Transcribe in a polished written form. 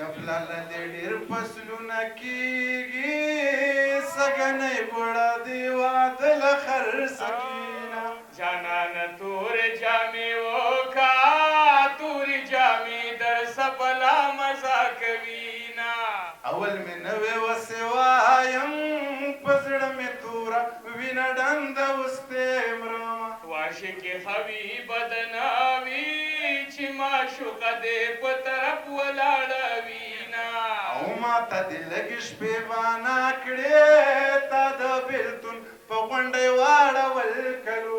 یفلاله دې ډېر فصلونه کېږي سږنی ګوړه دې واده له خرڅکېنه جانانه تورې جامې وکا تورې جامې در سپلا مزه کوینه اول مې نوې وسې وایم په زړه مې توره وینه ډنده اوس دې مرمه واشکې حبیب بدناوي چې معشوقه دې په طرف ولاړه وینا او ما ته دې لږې شپې بانه کړې تا د بېلتون په غونډۍ واړول کلو